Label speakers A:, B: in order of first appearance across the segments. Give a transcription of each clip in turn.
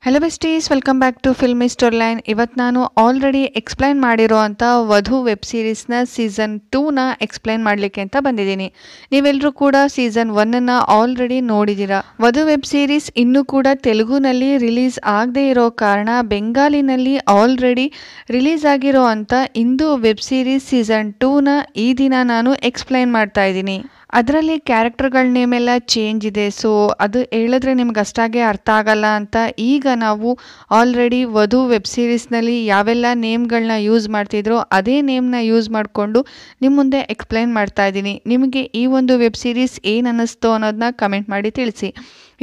A: Hello besties, welcome back to filmy storyline. ಇವತ್ತು ನಾನು already explain ಮಾಡಿರೋ ಅಂಥ ವಧು ವೆಬ್ ಸೀರೀಸ್ನ ಸೀಸನ್ 2ನ ಎಕ್ಸ್ಪ್ಲೈನ್ ಮಾಡಲಿಕ್ಕೆ ಅಂತ ಬಂದಿದ್ದೀನಿ. ನೀವೆಲ್ಲರೂ ಕೂಡ ಸೀಸನ್ 1ನ್ನು ಆಲ್ರೆಡಿ ನೋಡಿದ್ದೀರಾ. ವಧು ವೆಬ್ ಸೀರೀಸ್ ಇನ್ನೂ ಕೂಡ ತೆಲುಗುನಲ್ಲಿ ರಿಲೀಸ್ ಆಗದೇ ಇರೋ ಕಾರಣ ಬೆಂಗಾಲಿನಲ್ಲಿ ಆಲ್ರೆಡಿ ರಿಲೀಸ್ ಆಗಿರೋ ಅಂಥ ಇಂದು ವೆಬ್ ಸೀರೀಸ್ ಸೀಸನ್ 2ನ ಈ ದಿನ ನಾನು ಎಕ್ಸ್ಪ್ಲೈನ್ ಮಾಡ್ತಾ ಇದ್ದೀನಿ. ಅದರಲ್ಲಿ ಕ್ಯಾರೆಕ್ಟರ್ಗಳ ನೇಮ್ ಎಲ್ಲ ಚೇಂಜ್ ಇದೆ. ಸೊ ಅದು ಹೇಳಿದ್ರೆ ನಿಮ್ಗೆ ಅಷ್ಟಾಗೆ ಅರ್ಥ ಆಗಲ್ಲ ಅಂತ ಈಗ ನಾವು ಆಲ್ರೆಡಿ ವಧು ವೆಬ್ ಸೀರೀಸ್ನಲ್ಲಿ ಯಾವೆಲ್ಲ ನೇಮ್ಗಳನ್ನ ಯೂಸ್ ಮಾಡ್ತಿದ್ರೋ ಅದೇ ನೇಮ್ನ ಯೂಸ್ ಮಾಡಿಕೊಂಡು ನಿಮ್ಮ ಮುಂದೆ ಎಕ್ಸ್ಪ್ಲೈನ್ ಮಾಡ್ತಾ ಇದ್ದೀನಿ. ನಿಮಗೆ ಈ ಒಂದು ವೆಬ್ ಸೀರೀಸ್ ಏನು ಅನ್ನಿಸ್ತು ಅನ್ನೋದನ್ನ ಕಮೆಂಟ್ ಮಾಡಿ ತಿಳಿಸಿ.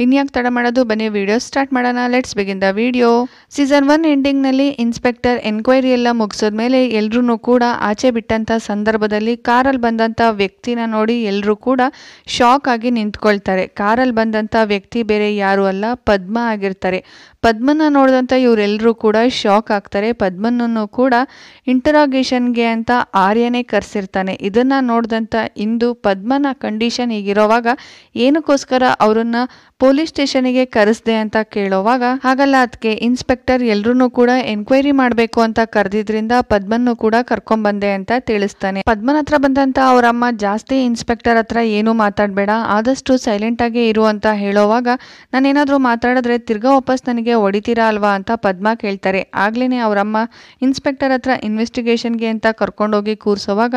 A: ಇನ್ಯಾಕೆ ತಡ ಮಾಡೋದು, ಬನ್ನಿ ವಿಡಿಯೋ ಸ್ಟಾರ್ಟ್ ಮಾಡೋಣ. Let's begin the video. Season 1 ಎಂಡಿಂಗ್ನಲ್ಲಿ ಇನ್ಸ್ಪೆಕ್ಟರ್ ಎನ್ಕ್ವೈರಿ ಎಲ್ಲ ಮುಗಿಸೋದ್ಮೇಲೆ ಎಲ್ಲರೂ ಕೂಡ ಆಚೆ ಬಿಟ್ಟಂಥ ಸಂದರ್ಭದಲ್ಲಿ ಕಾರಲ್ಲಿ ಬಂದಂಥ ವ್ಯಕ್ತಿನ ನೋಡಿ ಎಲ್ಲರೂ ಕೂಡ ಶಾಕ್ ಆಗಿ ನಿಂತ್ಕೊಳ್ತಾರೆ. ಕಾರಲ್ಲಿ ಬಂದಂಥ ವ್ಯಕ್ತಿ ಬೇರೆ ಯಾರು ಅಲ್ಲ, ಪದ್ಮ ಆಗಿರ್ತಾರೆ. ಪದ್ಮನ ನೋಡಿದಂಥ ಇವರೆಲ್ಲರೂ ಕೂಡ ಶಾಕ್ ಆಗ್ತಾರೆ. ಪದ್ಮನನ್ನು ಕೂಡ ಇಂಟರಾಗೇಷನ್ಗೆ ಅಂತ ಆರ್ಯನೇ ಕರೆಸಿರ್ತಾನೆ. ಇದನ್ನು ನೋಡಿದಂಥ ಇಂದು ಪದ್ಮನ ಕಂಡೀಷನ್ ಹೀಗಿರೋವಾಗ ಏನಕ್ಕೋಸ್ಕರ ಅವರನ್ನು ಪೊಲೀಸ್ ಸ್ಟೇಷನ್ಗೆ ಕರೆಸ್ದೆ ಅಂತ ಕೇಳೋವಾಗ, ಹಾಗಲ್ಲ ಅದಕ್ಕೆ ಇನ್ಸ್ಪೆಕ್ಟರ್ ಎಲ್ಲರೂ ಕೂಡ ಎನ್ಕ್ವೈರಿ ಮಾಡಬೇಕು ಅಂತ ಕರೆದಿದ್ರಿಂದ ಪದ್ಮನ್ನು ಕೂಡ ಕರ್ಕೊಂಡ್ಬಂದೆ ಅಂತ ತಿಳಿಸ್ತಾನೆ. ಪದ್ಮನ ಹತ್ರ ಬಂದಂತ ಅವರಮ್ಮ ಜಾಸ್ತಿ ಇನ್ಸ್ಪೆಕ್ಟರ್ ಹತ್ರ ಏನು ಮಾತಾಡಬೇಡ, ಆದಷ್ಟು ಸೈಲೆಂಟ್ ಆಗಿ ಇರು ಅಂತ ಹೇಳೋವಾಗ, ನಾನೇನಾದ್ರೂ ಮಾತಾಡಿದ್ರೆ ತಿರ್ಗಾ ವಾಪಸ್ ನನಗೆ ಹೊಡಿತೀರಾ ಅಲ್ವಾ ಅಂತ ಪದ್ಮ ಕೇಳ್ತಾರೆ. ಆಗ್ಲೇನೆ ಅವರಮ್ಮ ಇನ್ಸ್ಪೆಕ್ಟರ್ ಹತ್ರ ಇನ್ವೆಸ್ಟಿಗೇಷನ್ಗೆ ಅಂತ ಕರ್ಕೊಂಡೋಗಿ ಕೂರ್ಸೋವಾಗ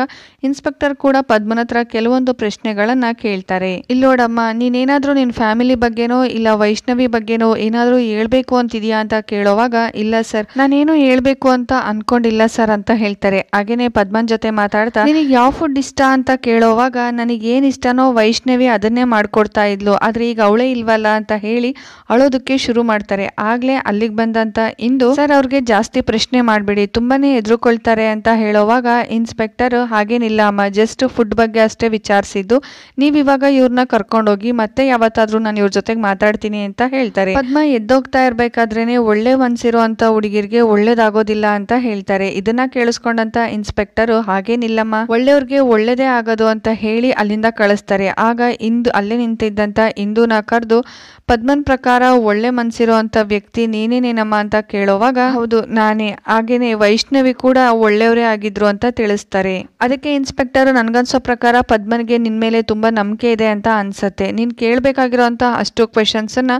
A: ಇನ್ಸ್ಪೆಕ್ಟರ್ ಕೂಡ ಪದ್ಮನ ಹತ್ರ ಕೆಲವೊಂದು ಪ್ರಶ್ನೆಗಳನ್ನ ಕೇಳ್ತಾರೆ. ಇಲ್ಲೋಡಮ್ಮ, ನೀನೇನಾದ್ರೂ ನಿನ್ ಫ್ಯಾಮಿಲಿ ಬಗ್ಗೆನೋ ಇಲ್ಲ ವೈಷ್ಣವಿ ಬಗ್ಗೆನೋ ಏನಾದ್ರೂ ಹೇಳ್ಬೇಕು ಅಂತಿದ್ಯಾ ಅಂತ ಕೇಳೋವಾಗ, ಇಲ್ಲ ಸರ್, ನಾನೇನು ಹೇಳ್ಬೇಕು ಅಂತ ಅನ್ಕೊಂಡಿಲ್ಲ ಸರ್ ಅಂತ ಹೇಳ್ತಾರೆ. ಹಾಗೇನೆ ಪದ್ಮನ್ ಜೊತೆ ಮಾತಾಡ್ತಾ, ನಿನಗೆ ಯಾವ ಫುಡ್ ಇಷ್ಟ ಅಂತ ಕೇಳೋವಾಗ, ನನಗೆ ಏನ್ ಇಷ್ಟನೋ ವೈಷ್ಣವಿ ಅದನ್ನೇ ಮಾಡ್ಕೊಡ್ತಾ ಇದ್ಲು, ಆದ್ರೆ ಈಗ ಅವಳೇ ಇಲ್ವಲ್ಲ ಅಂತ ಹೇಳಿ ಅಳೋದಕ್ಕೆ ಶುರು ಮಾಡ್ತಾರೆ. ಆಗ್ಲೇ ಅಲ್ಲಿಗೆ ಬಂದಂತ ಇಂದು, ಸರ್ ಅವ್ರಿಗೆ ಜಾಸ್ತಿ ಪ್ರಶ್ನೆ ಮಾಡ್ಬೇಡಿ, ತುಂಬಾನೇ ಎದುರುಕೊಳ್ತಾರೆ ಅಂತ ಹೇಳೋವಾಗ ಇನ್ಸ್ಪೆಕ್ಟರ್, ಹಾಗೇನಿಲ್ಲ ಅಮ್ಮ, ಜಸ್ಟ್ ಫುಡ್ ಬಗ್ಗೆ ಅಷ್ಟೇ ವಿಚಾರಿಸಿದ್ದು, ನೀವ್ ಇವಾಗ ಇವ್ರನ್ನ ಕರ್ಕೊಂಡೋಗಿ ಮತ್ತೆ ಯಾವತ್ತಾದ್ರೂ ನಾನು ಇವ್ರ ಜೊತೆಗೆ ಮಾತಾಡ್ತೀನಿ ಅಂತ ಹೇಳ್ತಾರೆ. ಪದ್ಮ ಎದ್ದೋಗ್ತಾ ಇರ್ಬೇಕಾದ್ರೇನೆ ಒಳ್ಳೆ ಮನ್ಸಿರೋ ಅಂತ ಹುಡುಗಿರ್ಗೆ ಒಳ್ಳೇದಾಗೋದಿಲ್ಲ ಅಂತ ಹೇಳ್ತಾರೆ. ಇದನ್ನ ಕೇಳಿಸ್ಕೊಂಡಂತ ಇನ್ಸ್ಪೆಕ್ಟರ್, ಹಾಗೇನಿಲ್ಲಮ್ಮ, ಒಳ್ಳೆಯವ್ರಿಗೆ ಒಳ್ಳೇದೇ ಆಗೋದು ಅಂತ ಹೇಳಿ ಅಲ್ಲಿಂದ ಕಳಿಸ್ತಾರೆ. ಆಗ ಇಂದು ಅಲ್ಲೇ ನಿಂತಿದ್ದಂತ ಇಂದುನ ಕರೆದು, ಪದ್ಮನ್ ಪ್ರಕಾರ ಒಳ್ಳೆ ಮನ್ಸಿರೋ ಅಂತ ವ್ಯಕ್ತಿ ನೀನೇನೇನಮ್ಮ ಅಂತ ಕೇಳೋವಾಗ, ಹೌದು ನಾನೇ, ಹಾಗೇನೆ ವೈಷ್ಣವಿ ಕೂಡ ಒಳ್ಳೆಯವರೇ ಆಗಿದ್ರು ಅಂತ ತಿಳಿಸ್ತಾರೆ. ಅದಕ್ಕೆ ಇನ್ಸ್ಪೆಕ್ಟರ್, ನನ್ಗನ್ಸೋ ಪ್ರಕಾರ ಪದ್ಮನ್ಗೆ ನಿನ್ ಮೇಲೆ ತುಂಬಾ ನಂಬಿಕೆ ಇದೆ ಅಂತ ಅನ್ಸತ್ತೆ, ನೀನ್ ಕೇಳ್ಬೇಕಾಗಿರೋಂತ ಅಷ್ಟು ಕ್ವೆಶನ್ಸ್ ಅನ್ನ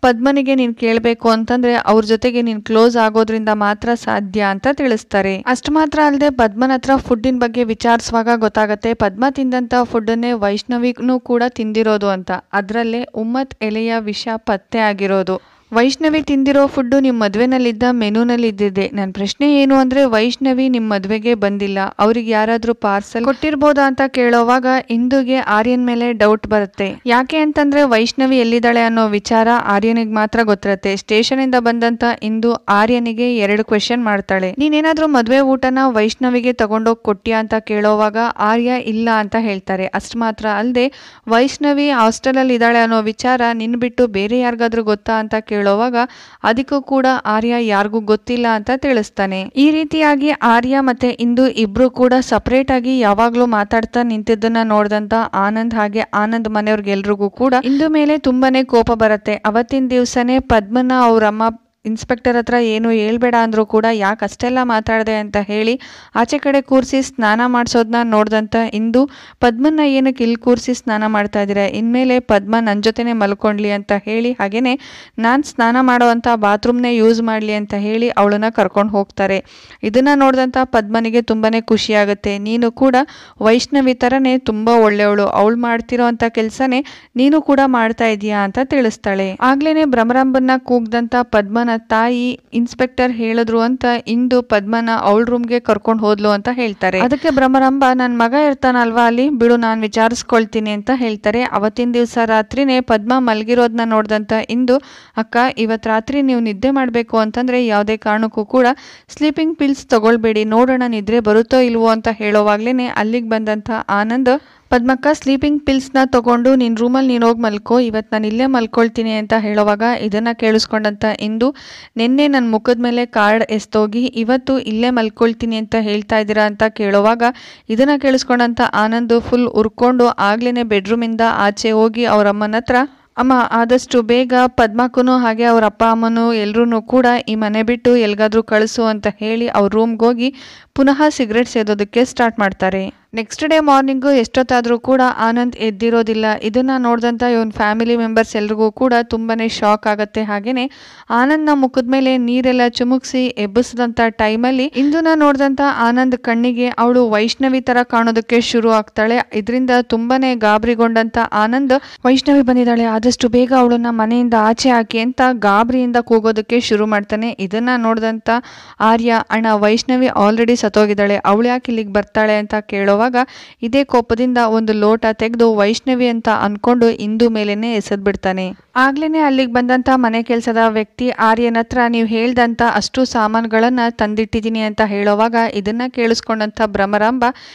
A: ಪದ್ಮನಿಗೆ ನೀನ್ ಕೇಳ್ಬೇಕು ಅಂತಂದ್ರೆ ಅವ್ರ ಜೊತೆಗೆ ನೀನ್ ಕ್ಲೋಸ್ ಆಗೋದ್ರಿಂದ ಮಾತ್ರ ಸಾಧ್ಯ ಅಂತ ತಿಳಿಸ್ತಾರೆ. ಅಷ್ಟು ಮಾತ್ರ ಅಲ್ಲದೆ ಪದ್ಮನ ಹತ್ರ ಫುಡ್ಡಿನ ಬಗ್ಗೆ ವಿಚಾರಿಸುವಾಗ ಗೊತ್ತಾಗತ್ತೆ, ಪದ್ಮ ತಿಂದಂತ ಫುಡ್ಡನ್ನೇ ವೈಷ್ಣವಿನೂ ಕೂಡ ತಿಂದಿರೋದು ಅಂತ. ಅದ್ರಲ್ಲೇ ಉಮ್ಮತ್ ಎಲೆಯ ವಿಷ ಪತ್ತೆ ಆಗಿರೋದು. ವೈಷ್ಣವಿ ತಿಂದಿರೋ ಫುಡ್ಡು ನಿಮ್ಮ ಮದುವೆನಲ್ಲಿದ್ದ ಮೆನುನಲ್ಲಿ ಇದ್ದಿದೆ. ನನ್ನ ಪ್ರಶ್ನೆ ಏನು ಅಂದ್ರೆ, ವೈಷ್ಣವಿ ನಿಮ್ಮ ಮದುವೆಗೆ ಬಂದಿಲ್ಲ, ಅವ್ರಿಗೆ ಯಾರಾದ್ರೂ ಪಾರ್ಸಲ್ ಕೊಟ್ಟಿರ್ಬೋದಾ ಅಂತ ಕೇಳೋವಾಗ ಇಂದುಗೆ ಆರ್ಯನ್ ಮೇಲೆ ಡೌಟ್ ಬರುತ್ತೆ. ಯಾಕೆ ಅಂತಂದ್ರೆ ವೈಷ್ಣವಿ ಎಲ್ಲಿದ್ದಾಳೆ ಅನ್ನೋ ವಿಚಾರ ಆರ್ಯನಿಗೆ ಮಾತ್ರ ಗೊತ್ತಿರುತ್ತೆ. ಸ್ಟೇಷನ್ ಇಂದ ಬಂದಂತ ಇಂದು ಆರ್ಯನಿಗೆ 2 ಕ್ವೆಶನ್ ಮಾಡ್ತಾಳೆ. ನೀನೇನಾದ್ರೂ ಮದುವೆ ಊಟನ ವೈಷ್ಣವಿಗೆ ತಗೊಂಡೋಗಿ ಕೊಟ್ಟಿಯಾ ಅಂತ ಕೇಳೋವಾಗ ಆರ್ಯ ಇಲ್ಲ ಅಂತ ಹೇಳ್ತಾರೆ. ಅಷ್ಟು ಮಾತ್ರ ಅಲ್ಲದೆ ವೈಷ್ಣವಿ ಹಾಸ್ಟೆಲ್ ಅಲ್ಲಿ ಇದ್ದಾಳೆ ಅನ್ನೋ ವಿಚಾರ ನಿನ್ ಬಿಟ್ಟು ಬೇರೆ ಯಾರಿಗಾದ್ರೂ ಗೊತ್ತಾ ಅಂತ ಕೇಳೋವಾಗ ಅದಕ್ಕೂ ಕೂಡ ಆರ್ಯ ಯಾರಿಗೂ ಗೊತ್ತಿಲ್ಲ ಅಂತ ತಿಳಿಸ್ತಾನೆ. ಈ ರೀತಿಯಾಗಿ ಆರ್ಯ ಮತ್ತೆ ಇಂದು ಇಬ್ರು ಕೂಡ ಸಪರೇಟ್ ಆಗಿ ಯಾವಾಗ್ಲೂ ಮಾತಾಡ್ತಾ ನಿಂತಿದ್ದನ್ನ ನೋಡಿದಂತ ಆನಂದ್ ಹಾಗೆ ಆನಂದ್ ಮನೆಯವ್ರಿಗೆಲ್ರಿಗೂ ಕೂಡ ಇಂದು ಮೇಲೆ ತುಂಬಾನೇ ಕೋಪ ಬರುತ್ತೆ. ಅವತ್ತಿನ ದಿವ್ಸನೇ ಪದ್ಮನ ಅವ್ರಮ್ಮ ಇನ್ಸ್ಪೆಕ್ಟರ್ ಹತ್ರ ಏನು ಹೇಳ್ಬೇಡ ಅಂದ್ರೂ ಕೂಡ ಯಾಕೆ ಅಷ್ಟೆಲ್ಲ ಮಾತಾಡಿದೆ ಅಂತ ಹೇಳಿ ಆಚೆ ಕಡೆ ಕೂರಿಸಿ ಸ್ನಾನ ಮಾಡಿಸೋದನ್ನ ನೋಡ್ದಂತ ಇಂದು, ಪದ್ಮನ್ನ ಏನಕ್ಕೆ ಇಲ್ಲಿ ಕೂರಿಸಿ ಸ್ನಾನ ಮಾಡ್ತಾ ಇದ್ದೀರಾ, ಇನ್ಮೇಲೆ ಪದ್ಮ ನನ್ನ ಜೊತೆನೆ ಮಲ್ಕೊಂಡ್ಲಿ ಅಂತ ಹೇಳಿ, ಹಾಗೇನೆ ನಾನು ಸ್ನಾನ ಮಾಡೋ ಅಂತ ಬಾತ್ರೂಮ್ನೇ ಯೂಸ್ ಮಾಡಲಿ ಅಂತ ಹೇಳಿ ಅವಳನ್ನ ಕರ್ಕೊಂಡು ಹೋಗ್ತಾರೆ. ಇದನ್ನ ನೋಡಿದಂಥ ಪದ್ಮನಿಗೆ ತುಂಬಾನೇ ಖುಷಿ ಆಗುತ್ತೆ. ನೀನು ಕೂಡ ವೈಷ್ಣವಿ ಥರನೇ ತುಂಬ ಒಳ್ಳೆಯವಳು, ಅವಳು ಮಾಡ್ತಿರೋ ಅಂಥ ಕೆಲಸನೇ ನೀನು ಕೂಡ ಮಾಡ್ತಾ ಇದೀಯಾ ಅಂತ ತಿಳಿಸ್ತಾಳೆ. ಆಗ್ಲೇನೆ ಭ್ರಮರಂಬನ್ನ ಕೂಗ್ದಂಥ ಪದ್ಮನ ತಾಯಿ ಇನ್ಸ್ಪೆಕ್ಟರ್ ಹೇಳಿದ್ರು ಅಂತ ಇಂದು ಪದ್ಮನ ಅವಳ ರೂಮ್ಗೆ ಕರ್ಕೊಂಡು ಹೋದ್ಲು ಅಂತ ಹೇಳ್ತಾರೆ. ಅದಕ್ಕೆ ಭ್ರಮರಂಬ, ನನ್ನ ಮಗ ಇರ್ತಾನಲ್ವಾ ಅಲ್ಲಿ, ಬಿಡು ನಾನು ವಿಚಾರಿಸ್ಕೊಳ್ತೀನಿ ಅಂತ ಹೇಳ್ತಾರೆ. ಅವತ್ತಿನ ದಿವಸ ರಾತ್ರಿನೇ ಪದ್ಮ ಮಲಗಿರೋದನ್ನ ನೋಡ್ದಂತ ಇಂದು, ಅಕ್ಕ ಇವತ್ತು ರಾತ್ರಿ ನೀವು ನಿದ್ದೆ ಮಾಡಬೇಕು ಅಂತಂದ್ರೆ ಯಾವುದೇ ಕಾರಣಕ್ಕೂ ಕೂಡ ಸ್ಲೀಪಿಂಗ್ ಪಿಲ್ಸ್ ತಗೊಳ್ಬೇಡಿ, ನೋಡೋಣ ನಿದ್ರೆ ಬರುತ್ತೋ ಇಲ್ವೋ ಅಂತ ಹೇಳೋವಾಗ್ಲೇನೆ ಅಲ್ಲಿಗೆ ಬಂದಂತ ಆನಂದ್, ಪದ್ಮಕ್ಕ ಸ್ಲೀಪಿಂಗ್ ಪಿಲ್ಸ್ನ ತಗೊಂಡು ನಿನ್ನ ರೂಮಲ್ಲಿ ನೀನು ಹೋಗಿ ಮಲ್ಕೋ, ಇವತ್ತು ನಾನು ಇಲ್ಲೇ ಮಲ್ಕೊಳ್ತೀನಿ ಅಂತ ಹೇಳೋವಾಗ ಇದನ್ನು ಕೇಳಿಸ್ಕೊಂಡಂತ ಇಂದು, ನಿನ್ನೆ ನನ್ನ ಮುಖದ ಮೇಲೆ ಕಾರ್ಡ್ ಎಸ್ತೋಗಿ ಇವತ್ತು ಇಲ್ಲೇ ಮಲ್ಕೊಳ್ತೀನಿ ಅಂತ ಹೇಳ್ತಾ ಇದ್ದೀರಾ ಅಂತ ಕೇಳೋವಾಗ ಇದನ್ನು ಕೇಳಿಸ್ಕೊಂಡಂತ ಆನಂದ್ ಫುಲ್ ಉರ್ಕೊಂಡು ಆಗ್ಲೇ ಬೆಡ್ರೂಮಿಂದ ಆಚೆ ಹೋಗಿ ಅವರಮ್ಮನ ಹತ್ರ ಅಮ್ಮ ಆದಷ್ಟು ಬೇಗ ಪದ್ಮಕ್ಕೂ ಹಾಗೆ ಅವ್ರ ಅಪ್ಪ ಅಮ್ಮನೂ ಎಲ್ರೂ ಕೂಡ ಈ ಮನೆ ಬಿಟ್ಟು ಎಲ್ಗಾದ್ರೂ ಕಳಿಸು ಅಂತ ಹೇಳಿ ಅವ್ರ ರೂಮ್ಗೆ ಹೋಗಿ ಪುನಃ ಸಿಗರೇಟ್ ಸೇದೋದಕ್ಕೆ ಸ್ಟಾರ್ಟ್ ಮಾಡ್ತಾರೆ. ನೆಕ್ಸ್ಟ್ ಡೇ ಮಾರ್ನಿಂಗು ಎಷ್ಟೊತ್ತಾದರೂ ಕೂಡ ಆನಂದ್ ಎದ್ದಿರೋದಿಲ್ಲ. ಇದನ್ನು ನೋಡಿದಂಥ ಇವನ್ ಫ್ಯಾಮಿಲಿ ಮೆಂಬರ್ಸ್ ಎಲ್ರಿಗೂ ಕೂಡ ತುಂಬಾ ಶಾಕ್ ಆಗುತ್ತೆ. ಹಾಗೆಯೇ ಆನಂದ್ನ ಮುಖದ ಮೇಲೆ ನೀರೆಲ್ಲ ಚುಮುಕ್ಸಿ ಎಬ್ಬಿಸಿದಂಥ ಟೈಮಲ್ಲಿ ಇಂದುನ ನೋಡಿದಂಥ ಆನಂದ್ ಕಣ್ಣಿಗೆ ಅವಳು ವೈಷ್ಣವಿ ಥರ ಕಾಣೋದಕ್ಕೆ ಶುರು ಆಗ್ತಾಳೆ. ಇದರಿಂದ ತುಂಬಾ ಗಾಬರಿಗೊಂಡಂಥ ಆನಂದ್ ವೈಷ್ಣವಿ ಬಂದಿದ್ದಾಳೆ, ಆದಷ್ಟು ಬೇಗ ಅವಳನ್ನ ಮನೆಯಿಂದ ಆಚೆ ಹಾಕಿ ಅಂತ ಗಾಬರಿಯಿಂದ ಕೂಗೋದಕ್ಕೆ ಶುರು ಮಾಡ್ತಾನೆ. ಇದನ್ನ ನೋಡಿದಂಥ ಆರ್ಯ, ಅಣ್ಣ ವೈಷ್ಣವಿ ಆಲ್ರೆಡಿ ಸತ್ತೋಗಿದ್ದಾಳೆ, ಅವಳು ಯಾಕೆ ಇಲ್ಲಿಗೆ ಬರ್ತಾಳೆ ಅಂತ ಕೇಳೋವಾಗ ಇದೇ ಕೋಪದಿಂದ ಒಂದು ಲೋಟ ತೆಗೆದು ವೈಷ್ಣವಿ ಅಂತ ಅನ್ಕೊಂಡು ಇಂದು ಮೇಲೇನೆ ಎಸೆದ್ಬಿಡ್ತಾನೆ. ಆಗ್ಲೇನೆ ಅಲ್ಲಿಗೆ ಬಂದಂತ ಮನೆ ಕೆಲಸದ ವ್ಯಕ್ತಿ ಆರ್ಯನ ಹತ್ರ ನೀವು ಹೇಳ್ದಂತ ಅಷ್ಟು ಸಾಮಾನುಗಳನ್ನ ತಂದಿಟ್ಟಿದ್ದೀನಿ ಅಂತ ಹೇಳೋವಾಗ ಇದನ್ನ ಕೇಳಿಸ್ಕೊಂಡಂತ ಭ್ರಮರಾಂಬ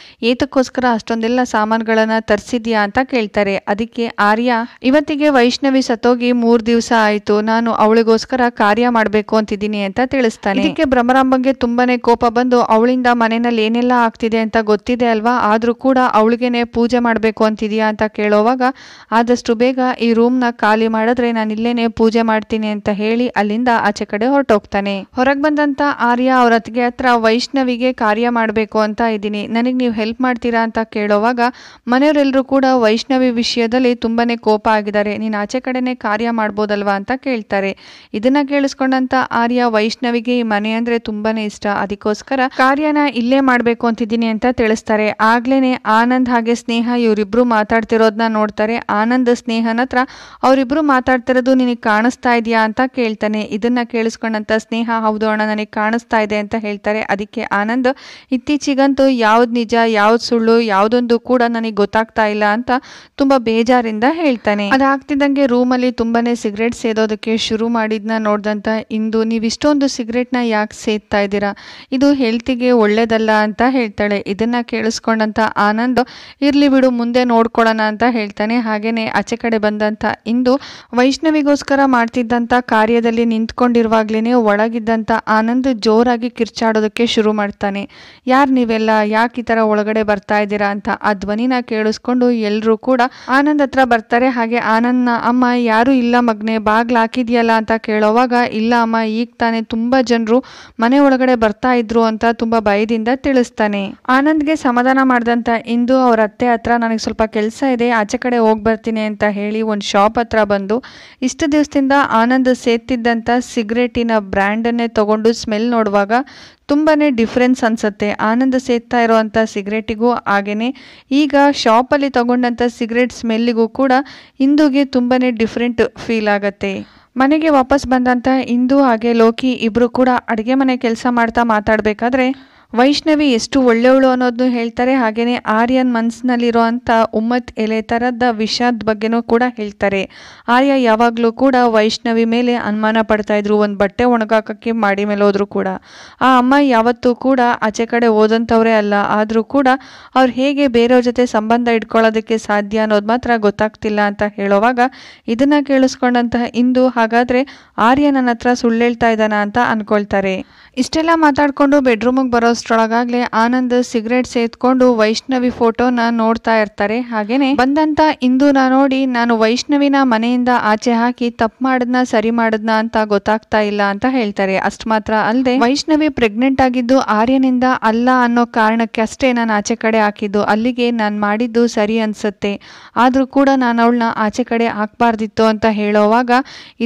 A: ಏತಕ್ಕೋಸ್ಕರ ಅಷ್ಟೊಂದೆಲ್ಲ ಸಾಮಾನುಗಳನ್ನ ತರಿಸಿದ್ಯಾ ಅಂತ ಕೇಳ್ತಾರೆ. ಅದಕ್ಕೆ ಆರ್ಯ, ಇವತ್ತಿಗೆ ವೈಷ್ಣವಿ ಸತ್ತೋಗಿ 3 ದಿವಸ ಆಯ್ತು, ನಾನು ಅವಳಿಗೋಸ್ಕರ ಕಾರ್ಯ ಮಾಡ್ಬೇಕು ಅಂತಿದ್ದೀನಿ ಅಂತ ತಿಳಿಸ್ತಾನೆ. ಇದಕ್ಕೆ ಭ್ರಮರಾಂಬಂಗೆ ತುಂಬಾನೇ ಕೋಪ ಬಂದು, ಅವಳಿಂದ ಮನೆಯಲ್ಲಿ ಏನೆಲ್ಲ ಆಗ್ತಿದೆ ಅಂತ ಗೊತ್ತಿದೆ ಅಲ್ವಾ, ಆದ್ರೂ ಕೂಡ ಅವಳಿಗೇನೆ ಪೂಜೆ ಮಾಡ್ಬೇಕು ಅಂತಿದ್ಯಾ ಅಂತ ಕೇಳೋವಾಗ ಆದಷ್ಟು ಬೇಗ ಈ ರೂಮ್ನ ಖಾಲಿ ಮಾಡಿದ್ರೆ ನಾನು ಇಲ್ಲೇನೆ ಪೂಜೆ ಮಾಡ್ತೀನಿ ಅಂತ ಹೇಳಿ ಅಲ್ಲಿಂದ ಆಚೆ ಕಡೆ ಹೊರಟೋಗ್ತಾನೆ. ಹೊರಗೆ ಬಂದಂತ ಆರ್ಯ ಅವ್ರ ಅತ್ತಿಗೆ ಹತ್ರ ವೈಷ್ಣವಿಗೆ ಕಾರ್ಯ ಮಾಡಬೇಕು ಅಂತ ಇದ್ದೀನಿ, ನನಗೆ ನೀವು ಹೆಲ್ಪ್ ಮಾಡ್ತೀರಾ ಅಂತ ಕೇಳೋವಾಗ ಮನೆಯವರೆಲ್ಲರೂ ಕೂಡ ವೈಷ್ಣವಿ ವಿಷಯದಲ್ಲಿ ತುಂಬಾನೇ ಕೋಪ ಆಗಿದ್ದಾರೆ, ನೀನು ಆಚೆ ಕಡೆನೆ ಕಾರ್ಯ ಮಾಡ್ಬೋದಲ್ವಾ ಅಂತ ಕೇಳ್ತಾರೆ. ಇದನ್ನ ಕೇಳಿಸ್ಕೊಂಡಂತ ಆರ್ಯ ವೈಷ್ಣವಿಗೆ ಈ ಮನೆ ಅಂದ್ರೆ ತುಂಬಾನೇ ಇಷ್ಟ, ಅದಕ್ಕೋಸ್ಕರ ಕಾರ್ಯನ ಇಲ್ಲೇ ಮಾಡ್ಬೇಕು ಅಂತಿದ್ದೀನಿ ಅಂತ ತಿಳಿಸ್ತಾರೆ. ಆಗ್ಲೇನೆ ಆನಂದ್ ಹಾಗೆ ಸ್ನೇಹ ಇವರಿಬ್ರು ಮಾತಾಡ್ತಿರೋದನ್ನ ನೋಡ್ತಾರೆ. ಆನಂದ್ ಸ್ನೇಹನ ಹತ್ರ ಅವರಿಬ್ರು ಮಾತಾಡ್ತಿರೋದು ನಿನಗೆ ಕಾಣಿಸ್ತಾ ಇದೆಯಾ ಅಂತ ಕೇಳ್ತಾನೆ. ಇದನ್ನ ಕೇಳಿಸ್ಕೊಂಡಂತ ಸ್ನೇಹ, ಹೌದು ಅಣ್ಣ ನನಗೆ ಕಾಣಿಸ್ತಾ ಇದೆ ಅಂತ ಹೇಳ್ತಾರೆ. ಅದಕ್ಕೆ ಆನಂದ್, ಇತ್ತೀಚಿಗಂತೂ ಯಾವ್ದು ನಿಜ ಯಾವ್ದು ಸುಳ್ಳು ಯಾವುದೊಂದು ಕೂಡ ನನಗೆ ಗೊತ್ತಾಗ್ತಾ ಇಲ್ಲ ಅಂತ ತುಂಬಾ ಬೇಜಾರಿಂದ ಹೇಳ್ತಾನೆ. ಅದಾಗ್ತಿದ್ದಂಗೆ ರೂಮಲ್ಲಿ ತುಂಬಾನೇ ಸಿಗರೇಟ್ ಸೇದೋದಕ್ಕೆ ಶುರು ಮಾಡಿದ್ನ ನೋಡ್ದಂತ ಇಂದು, ನೀವು ಇಷ್ಟೊಂದು ಸಿಗರೇಟ್ನ ಯಾಕೆ ಸೇದ್ತಾ ಇದ್ದೀರಾ, ಇದು ಹೆಲ್ತಿಗೆ ಒಳ್ಳೇದಲ್ಲ ಅಂತ ಹೇಳ್ತಾಳೆ. ಇದನ್ನ ಕೇಳಿಸ್ಕೊಂಡಂತ ಆನಂದ್, ಇರ್ಲಿ ಬಿಡು ಮುಂದೆ ನೋಡ್ಕೊಳ್ಳೋಣ ಅಂತ ಹೇಳ್ತಾನೆ. ಹಾಗೇನೆ ಆಚೆ ಕಡೆ ಬಂದಂತ ಇಂದು ವೈಷ್ಣವಿಗೋಸ್ಕರ ಮಾಡ್ತಿದ್ದಂತ ಕಾರ್ಯದಲ್ಲಿ ನಿಂತ್ಕೊಂಡಿರುವಾಗ್ಲೇನೆ ಒಳಗಿದ್ದಂತ ಆನಂದ್ ಜೋರಾಗಿ ಕಿರ್ಚಾಡೋದಕ್ಕೆ ಶುರು ಮಾಡ್ತಾನೆ. ಯಾರು ನೀವೆಲ್ಲ, ಯಾಕೆ ಈ ತರ ಒಳಗಡೆ ಬರ್ತಾ ಇದ್ದೀರಾ ಅಂತ ಆ ಧ್ವನಿನ ಕೇಳಿಸ್ಕೊಂಡು ಎಲ್ಲರೂ ಕೂಡ ಆನಂದ್ ಹತ್ರ ಬರ್ತಾರೆ. ಹಾಗೆ ಆನಂದ್ನ ಅಮ್ಮ, ಯಾರು ಇಲ್ಲ ಮಗ್ನೆ, ಬಾಗ್ಲ ಹಾಕಿದ್ಯಲ್ಲ ಅಂತ ಕೇಳೋವಾಗ, ಇಲ್ಲ ಅಮ್ಮ, ಈಗ ತಾನೇ ತುಂಬಾ ಜನರು ಮನೆ ಒಳಗಡೆ ಬರ್ತಾ ಇದ್ರು ಅಂತ ತುಂಬಾ ಭಯದಿಂದ ತಿಳಿಸ್ತಾನೆ. ಆನಂದ್ಗೆ ಸಮಾಧಾನ ಮಾಡ್ದಂತ ಇಂದು ಅವ್ರ ಅತ್ತೆ ಹತ್ರ, ನನಗೆ ಸ್ವಲ್ಪ ಕೆಲಸ ಇದೆ, ಆಚೆ ಕಡೆ ಹೋಗಿ ಬರ್ತೀನಿ ಅಂತ ಹೇಳಿ ಒಂದು ಶಾಪ್ ಹತ್ರ ಬಂದು ಇಷ್ಟು ದಿವಸದಿಂದ ಆನಂದ್ ಸೇತ್ತಿದ್ದಂಥ ಸಿಗರೇಟಿನ ಬ್ರ್ಯಾಂಡನ್ನೇ ತಗೊಂಡು ಸ್ಮೆಲ್ ನೋಡುವಾಗ ತುಂಬಾನೇ ಡಿಫ್ರೆನ್ಸ್ ಅನ್ಸುತ್ತೆ. ಆನಂದ್ ಸೇತ್ತಾ ಇರೋವಂಥ ಸಿಗರೇಟಿಗೂ ಹಾಗೇನೆ ಈಗ ಶಾಪಲ್ಲಿ ತಗೊಂಡಂಥ ಸಿಗರೇಟ್ ಸ್ಮೆಲ್ಲಿಗೂ ಕೂಡ ಇಂದುಗೆ ತುಂಬಾನೇ ಡಿಫ್ರೆಂಟ್ ಫೀಲ್ ಆಗತ್ತೆ. ಮನೆಗೆ ವಾಪಸ್ ಬಂದಂಥ ಇಂದು ಹಾಗೆ ಲೋಕಿ ಇಬ್ರು ಕೂಡ ಅಡುಗೆ ಮನೆ ಕೆಲಸ ಮಾಡ್ತಾ ಮಾತಾಡಬೇಕಾದ್ರೆ ವೈಷ್ಣವಿ ಎಷ್ಟು ಒಳ್ಳೆಯವಳು ಅನ್ನೋದನ್ನು ಹೇಳ್ತಾರೆ. ಹಾಗೇನೆ ಆರ್ಯನ್ ಮನಸ್ಸಿನಲ್ಲಿರೋ ಅಂಥ ಉಮ್ಮತ್ ಎಲೆ ಥರದ ವಿಷಾದ ಬಗ್ಗೆನೂ ಕೂಡ ಹೇಳ್ತಾರೆ. ಆರ್ಯ ಯಾವಾಗಲೂ ಕೂಡ ವೈಷ್ಣವಿ ಮೇಲೆ ಅನುಮಾನ ಪಡ್ತಾ ಇದ್ರು, ಒಂದು ಬಟ್ಟೆ ಒಣಗಾಕಕ್ಕೆ ಮಾಡಿ ಮೇಲೆ ಹೋದ್ರು ಕೂಡ. ಆ ಅಮ್ಮ ಯಾವತ್ತೂ ಕೂಡ ಆಚೆ ಕಡೆ ಓದಂಥವ್ರೇ ಅಲ್ಲ, ಆದರೂ ಕೂಡ ಅವ್ರು ಹೇಗೆ ಬೇರೆಯವ್ರ ಜೊತೆ ಸಂಬಂಧ ಇಟ್ಕೊಳ್ಳೋದಕ್ಕೆ ಸಾಧ್ಯ ಅನ್ನೋದು ಮಾತ್ರ ಗೊತ್ತಾಗ್ತಿಲ್ಲ ಅಂತ ಹೇಳೋವಾಗ ಇದನ್ನ ಕೇಳಿಸ್ಕೊಂಡಂತಹ ಇಂದು, ಹಾಗಾದ್ರೆ ಆರ್ಯ ನನ್ನ ಹತ್ರ ಸುಳ್ಳು ಹೇಳ್ತಾ ಇದ್ದಾನ ಅಂತ ಅನ್ಕೊಳ್ತಾರೆ. ಇಷ್ಟೆಲ್ಲ ಮಾತಾಡ್ಕೊಂಡು ಬೆಡ್ರೂಮಿಗೆ ಬರೋಷ್ಟ್ರೊಳಗಾಗ್ಲೇ ಆನಂದ್ ಸಿಗರೇಟ್ ಸೇದ್ಕೊಂಡು ವೈಷ್ಣವಿ ಫೋಟೋನ ನೋಡ್ತಾ ಇರ್ತಾರೆ. ಹಾಗೇನೆ ಬಂದಂತ ಇಂದುನ ನೋಡಿ, ನಾನು ವೈಷ್ಣವಿನ ಮನೆಯಿಂದ ಆಚೆ ಹಾಕಿ ತಪ್ಪು ಮಾಡದ್ನ ಸರಿ ಮಾಡದ್ನ ಅಂತ ಗೊತ್ತಾಗ್ತಾ ಇಲ್ಲ ಅಂತ ಹೇಳ್ತಾರೆ. ಅಷ್ಟು ಮಾತ್ರ ಅಲ್ಲದೆ ವೈಷ್ಣವಿ ಪ್ರೆಗ್ನೆಂಟ್ ಆಗಿದ್ದು ಆರ್ಯನಿಂದ ಅಲ್ಲ ಅನ್ನೋ ಕಾರಣಕ್ಕೆ ಅಷ್ಟೇ ನಾನು ಆಚೆ ಕಡೆ ಹಾಕಿದ್ದು, ಅಲ್ಲಿಗೆ ನಾನು ಮಾಡಿದ್ದು ಸರಿ ಅನ್ಸುತ್ತೆ, ಆದ್ರೂ ಕೂಡ ನಾನು ಅವಳನ್ನ ಆಚೆ ಕಡೆ ಹಾಕ್ಬಾರ್ದಿತ್ತು ಅಂತ ಹೇಳೋವಾಗ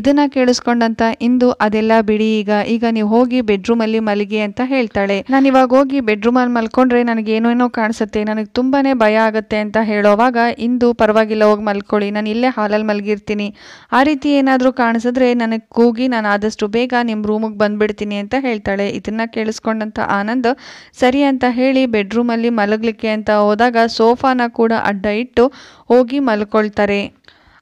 A: ಇದನ್ನ ಕೇಳಿಸ್ಕೊಂಡಂತ ಇಂದು, ಅದೆಲ್ಲ ಬಿಡಿ, ಈಗ ನೀವು ಹೋಗಿ ಬೆಡ್ರೂಮ್ ಅಲ್ಲಿ ಮಲಗಿ ಅಂತ ಹೇಳ್ತಾಳೆ. ನಾನು ಇವಾಗ ಹೋಗಿ ಬೆಡ್ರೂಮ್ ಅಲ್ಲಿ ಮಲ್ಕೊಂಡ್ರೆ ನನಗೆ ಏನೇನೋ ಕಾಣಿಸುತ್ತೆ, ನನಗೆ ತುಂಬಾನೇ ಭಯ ಆಗುತ್ತೆ ಅಂತ ಹೇಳೋವಾಗ ಇಂದು, ಪರವಾಗಿಲ್ಲ ಹೋಗಿ ಮಲ್ಕೊಳ್ಳಿ, ನಾನು ಇಲ್ಲೇ ಹಾಲಲ್ಲಿ ಮಲಗಿರ್ತೀನಿ, ಆ ರೀತಿ ಏನಾದರೂ ಕಾಣಿಸಿದ್ರೆ ನನಗೆ ಕೂಗಿ ನಾನು ಆದಷ್ಟು ಬೇಗ ನಿಮ್ಮ ರೂಮಿಗೆ ಬಂದ್ಬಿಡ್ತೀನಿ ಅಂತ ಹೇಳ್ತಾಳೆ. ಇದನ್ನ ಕೇಳಿಸ್ಕೊಂಡಂತ ಆನಂದ್ ಸರಿ ಅಂತ ಹೇಳಿ ಬೆಡ್ರೂಮ್ ಅಲ್ಲಿ ಮಲಗಲಿಕ್ಕೆ ಅಂತ ಹೋದಾಗ ಸೋಫಾನ ಕೂಡ ಅಡ್ಡ ಇಟ್ಟು ಹೋಗಿ ಮಲ್ಕೊಳ್ತಾರೆ.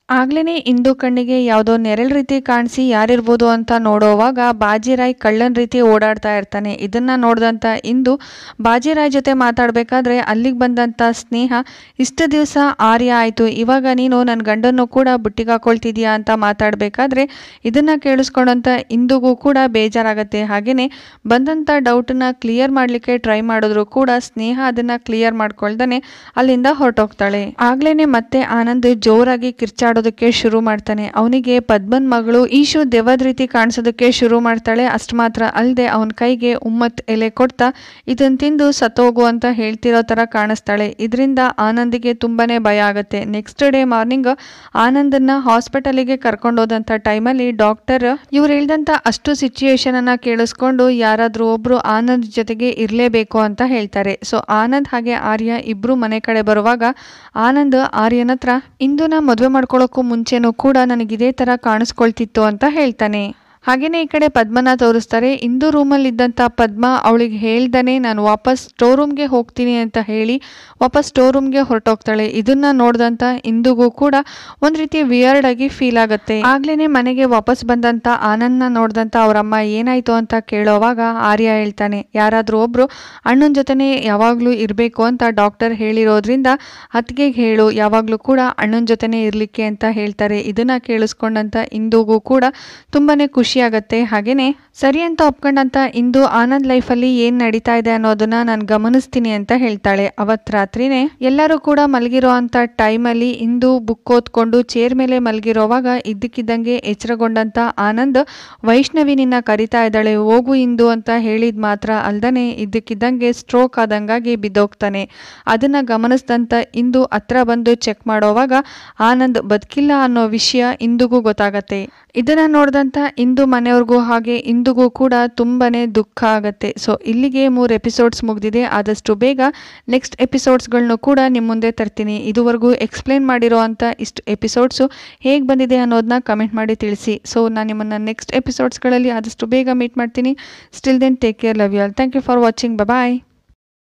A: ಆಗ್ಲೇನೆ ಇಂದು ಕಣ್ಣಿಗೆ ಯಾವುದೋ ನೆರಳು ರೀತಿ ಕಾಣಿಸಿ ಯಾರಿರ್ಬೋದು ಅಂತ ನೋಡೋವಾಗ ಬಾಜಿರಾಯ್ ಕಳ್ಳನ್ ರೀತಿ ಓಡಾಡ್ತಾ ಇರ್ತಾನೆ. ಇದನ್ನ ನೋಡ್ದಂತ ಇಂದು ಬಾಜಿರಾಯ್ ಜೊತೆ ಮಾತಾಡ್ಬೇಕಾದ್ರೆ ಅಲ್ಲಿಗೆ ಬಂದಂತ ಸ್ನೇಹ, ಇಷ್ಟು ದಿವಸ ಆರ್ಯ ಆಯ್ತು, ಇವಾಗ ನೀನು ನನ್ನ ಗಂಡನ್ನು ಕೂಡ ಬುಟ್ಟಿಗೆ ಹಾಕೊಳ್ತಿದ್ಯಾ ಅಂತ ಮಾತಾಡ್ಬೇಕಾದ್ರೆ ಇದನ್ನ ಕೇಳಿಸ್ಕೊಂಡಂತ ಇಂದುಗೂ ಕೂಡ ಬೇಜಾರಾಗತ್ತೆ. ಹಾಗೇನೆ ಬಂದಂತ ಡೌಟನ್ನ ಕ್ಲಿಯರ್ ಮಾಡ್ಲಿಕ್ಕೆ ಟ್ರೈ ಮಾಡಿದ್ರು ಕೂಡ ಸ್ನೇಹ ಅದನ್ನ ಕ್ಲಿಯರ್ ಮಾಡ್ಕೊಳ್ದಾನೆ ಅಲ್ಲಿಂದ ಹೊರಟೋಗ್ತಾಳೆ. ಆಗ್ಲೇನೆ ಮತ್ತೆ ಆನಂದ್ ಜೋರಾಗಿ ಕಿರ್ಚಾಡ ಮಾಡೋದಕ್ಕೆ ಶುರು ಮಾಡ್ತಾನೆ. ಅವನಿಗೆ ಪದ್ಮನ್ ಮಗಳು ಈಶು ದೆವ್ವದ ರೀತಿ ಕಾಣಿಸೋದಕ್ಕೆ ಶುರು ಮಾಡ್ತಾಳೆ. ಅಷ್ಟು ಮಾತ್ರ ಅಲ್ಲದೆ ಅವನ ಕೈಗೆ ಉಮ್ಮತ್ ಎಲೆ ಕೊಡ್ತಾ ಇದನ್ನ ತಿಂದು ಸತ್ತೋಗು ಅಂತ ಹೇಳ್ತಿರೋ ಥರ ಕಾಣಿಸ್ತಾಳೆ. ಇದರಿಂದ ಆನಂದಿಗೆ ತುಂಬಾನೇ ಭಯ ಆಗುತ್ತೆ. ನೆಕ್ಸ್ಟ್ ಡೇ ಮಾರ್ನಿಂಗ್ ಆನಂದನ್ನ ಹಾಸ್ಪಿಟಲಿಗೆ ಕರ್ಕೊಂಡೋದಂಥ ಟೈಮಲ್ಲಿ ಡಾಕ್ಟರ್ ಇವ್ರು ಹೇಳ್ದಂಥ ಅಷ್ಟು ಸಿಚುಯೇಷನ್ ಅನ್ನ ಕೇಳಿಸ್ಕೊಂಡು ಯಾರಾದರೂ ಒಬ್ರು ಆನಂದ್ ಜೊತೆಗೆ ಇರಲೇಬೇಕು ಅಂತ ಹೇಳ್ತಾರೆ. ಸೊ ಆನಂದ್ ಹಾಗೆ ಆರ್ಯ ಇಬ್ರು ಮನೆ ಕಡೆ ಬರುವಾಗ ಆನಂದ್ ಆರ್ಯನ ಹತ್ರ ಇಂದುನ ಮದುವೆ ಮಾಡ್ಕೊಳ್ಳೋಕ್ಕೂ ಮುಂಚೆನೂ ಕೂಡ ನನಗಿದೇ ಥರ ಕಾಣಿಸ್ಕೊಳ್ತಿತ್ತು ಅಂತ ಹೇಳ್ತಾನೆ. ಹಾಗೇನೆ ಈ ಕಡೆ ಪದ್ಮನ ತೋರಿಸ್ತಾರೆ. ಇಂದು ರೂಮಲ್ಲಿ ಇದ್ದಂಥ ಪದ್ಮ ಅವಳಿಗೆ ಹೇಳ್ದಾನೆ ನಾನು ವಾಪಸ್ ಸ್ಟೋರ್ ರೂಮ್ಗೆ ಹೋಗ್ತೀನಿ ಅಂತ ಹೇಳಿ ವಾಪಸ್ ಸ್ಟೋರ್ ರೂಮ್ಗೆ ಹೊರಟೋಗ್ತಾಳೆ. ಇದನ್ನ ನೋಡಿದಂಥ ಇಂದುಗೂ ಕೂಡ ಒಂದು ರೀತಿ ವಿಯರ್ಡ್ ಆಗಿ ಫೀಲ್ ಆಗುತ್ತೆ. ಆಗ್ಲೇನೆ ಮನೆಗೆ ವಾಪಸ್ ಬಂದಂಥ ಆನಂದ್ನ ನೋಡಿದಂಥ ಅವರಮ್ಮ ಏನಾಯ್ತು ಅಂತ ಕೇಳೋವಾಗ ಆರ್ಯ ಹೇಳ್ತಾನೆ ಯಾರಾದರೂ ಒಬ್ರು ಅಣ್ಣನ ಜೊತೆನೆ ಯಾವಾಗಲೂ ಇರಬೇಕು ಅಂತ ಡಾಕ್ಟರ್ ಹೇಳಿರೋದ್ರಿಂದ ಅತ್ತಿಗೆಗೆ ಹೇಳು ಯಾವಾಗಲೂ ಕೂಡ ಅಣ್ಣನ ಜೊತೆನೆ ಇರಲಿಕ್ಕೆ ಅಂತ ಹೇಳ್ತಾರೆ. ಇದನ್ನ ಕೇಳಿಸ್ಕೊಂಡಂತ ಇಂದುಗೂ ಕೂಡ ತುಂಬಾನೇ ಖುಷಿ ಆಗುತ್ತೆ. ಹಾಗೇನೆ ಸರಿ ಅಂತ ಒಪ್ಕೊಂಡಂತ ಇಂದು ಆನಂದ್ ಲೈಫಲ್ಲಿ ಏನ್ ನಡೀತಾ ಇದೆ ಅನ್ನೋದನ್ನ ನಾನು ಗಮನಿಸ್ತೀನಿ ಅಂತ ಹೇಳ್ತಾಳೆ. ಅವತ್ ರಾತ್ರಿನೇ ಎಲ್ಲರೂ ಕೂಡ ಮಲಗಿರೋ ಅಂತ ಟೈಮಲ್ಲಿ ಇಂದು ಬುಕ್ ಓದ್ಕೊಂಡು ಚೇರ್ ಮೇಲೆ ಮಲಗಿರೋವಾಗ ಇದ್ದಕ್ಕಿದ್ದಂಗೆ ಎಚ್ಚರಗೊಂಡಂತ ಆನಂದ್ ವೈಷ್ಣವಿ ನಿನ್ನ ಕರಿತಾ ಇದ್ದಾಳೆ ಹೋಗು ಇಂದು ಅಂತ ಹೇಳಿದ್ ಮಾತ್ರ ಅಲ್ದನೆ ಇದ್ದಕ್ಕಿದ್ದಂಗೆ ಸ್ಟ್ರೋಕ್ ಆದಂಗಾಗಿ ಬಿದ್ದೋಗ್ತಾನೆ. ಅದನ್ನ ಗಮನಿಸಿದಂತ ಇಂದು ಹತ್ರ ಬಂದು ಚೆಕ್ ಮಾಡೋವಾಗ ಆನಂದ್ ಬದುಕಿಲ್ಲ ಅನ್ನೋ ವಿಷಯ ಇಂದುಗೂ ಗೊತ್ತಾಗತ್ತೆ. ಇದನ್ನ ನೋಡಿದಂತ ಇಂದು ಮನೆಯವ್ರಿಗೂ ಹಾಗೆ ಇಂದುಗೂ ಕೂಡ ತುಂಬಾನೇ ದುಃಖ ಆಗತ್ತೆ. ಸೊ ಇಲ್ಲಿಗೆ 3 ಎಪಿಸೋಡ್ಸ್ ಮುಗ್ದಿದೆ. ಆದಷ್ಟು ಬೇಗ ನೆಕ್ಸ್ಟ್ ಎಪಿಸೋಡ್ಸ್ಗಳನ್ನು ಕೂಡ ನಿಮ್ಮ ಮುಂದೆ ತರ್ತೀನಿ. ಇದುವರೆಗೂ ಎಕ್ಸ್ಪ್ಲೇನ್ ಮಾಡಿರೋ ಅಂತ ಇಷ್ಟು ಎಪಿಸೋಡ್ಸು ಹೇಗೆ ಬಂದಿದೆ ಅನ್ನೋದನ್ನ ಕಮೆಂಟ್ ಮಾಡಿ ತಿಳಿಸಿ. ಸೊ ನಾನು ನಿಮ್ಮನ್ನು ನೆಕ್ಸ್ಟ್ ಎಪಿಸೋಡ್ಸ್ಗಳಲ್ಲಿ ಆದಷ್ಟು ಬೇಗ ಮೀಟ್ ಮಾಡ್ತೀನಿ. Still then take care, love you all. Thank you for watching. Bye.